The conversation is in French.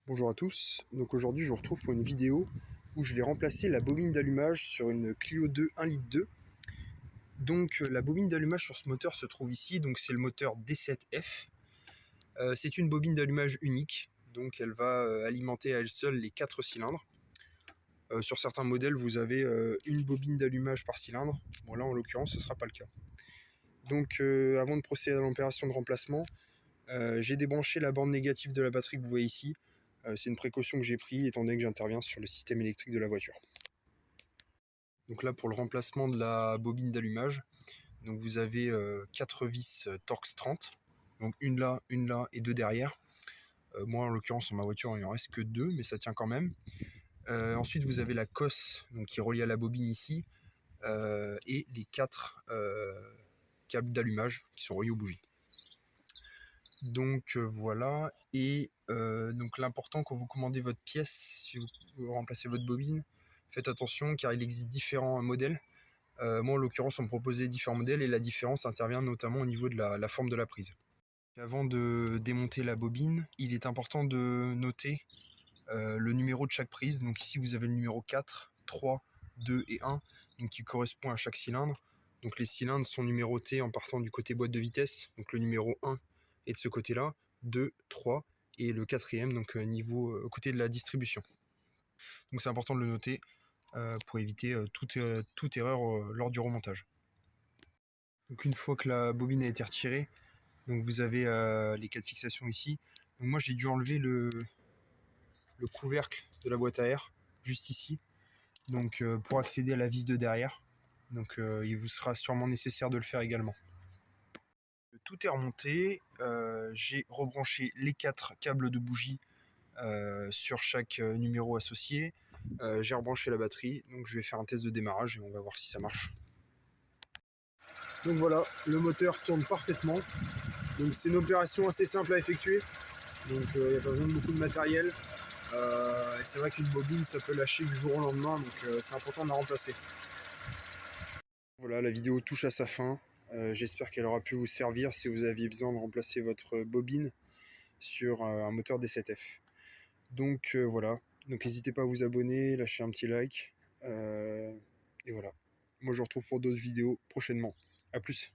Bonjour à tous, donc aujourd'hui je vous retrouve pour une vidéo où je vais remplacer la bobine d'allumage sur une Clio 2 1,2 litre. Donc la bobine d'allumage sur ce moteur se trouve ici, donc c'est le moteur D7F. C'est une bobine d'allumage unique, donc elle va alimenter à elle seule les 4 cylindres. Sur certains modèles vous avez une bobine d'allumage par cylindre, bon là en l'occurrence ce ne sera pas le cas. Donc avant de procéder à l'opération de remplacement, j'ai débranché la borne négative de la batterie que vous voyez ici. C'est une précaution que j'ai prise étant donné que j'interviens sur le système électrique de la voiture. Donc là pour le remplacement de la bobine d'allumage, donc vous avez 4 vis Torx 30, donc une là et deux derrière. Moi en l'occurrence sur ma voiture il en reste que deux, mais ça tient quand même. Ensuite vous avez la cosse donc, qui est reliée à la bobine ici, et les 4 câbles d'allumage qui sont reliés aux bougies. Donc voilà, et donc l'important quand vous commandez votre pièce, si vous remplacez votre bobine, faites attention car il existe différents modèles. Moi en l'occurrence on me proposait différents modèles et la différence intervient notamment au niveau de la forme de la prise. Avant de démonter la bobine, il est important de noter le numéro de chaque prise. Donc ici vous avez le numéro 4, 3, 2 et 1, donc qui correspond à chaque cylindre. Donc les cylindres sont numérotés en partant du côté boîte de vitesse, donc le numéro 1 est de ce côté-là, 2, 3 et le quatrième donc niveau côté de la distribution. Donc c'est important de le noter pour éviter toute erreur lors du remontage. Donc une fois que la bobine a été retirée, donc vous avez les 4 fixations ici. Donc moi j'ai dû enlever le couvercle de la boîte à air juste ici, donc pour accéder à la vis de derrière. Donc il vous sera sûrement nécessaire de le faire également. Tout est remonté, j'ai rebranché les 4 câbles de bougie sur chaque numéro associé, j'ai rebranché la batterie, donc je vais faire un test de démarrage et on va voir si ça marche. Donc voilà, le moteur tourne parfaitement, donc c'est une opération assez simple à effectuer, donc il n'y a pas besoin de beaucoup de matériel. C'est vrai qu'une bobine ça peut lâcher du jour au lendemain, donc c'est important de la remplacer. Voilà, la vidéo touche à sa fin. J'espère qu'elle aura pu vous servir si vous aviez besoin de remplacer votre bobine sur un moteur D7F. Donc voilà, donc n'hésitez pas à vous abonner, lâcher un petit like. Et voilà. Moi je vous retrouve pour d'autres vidéos prochainement. A plus.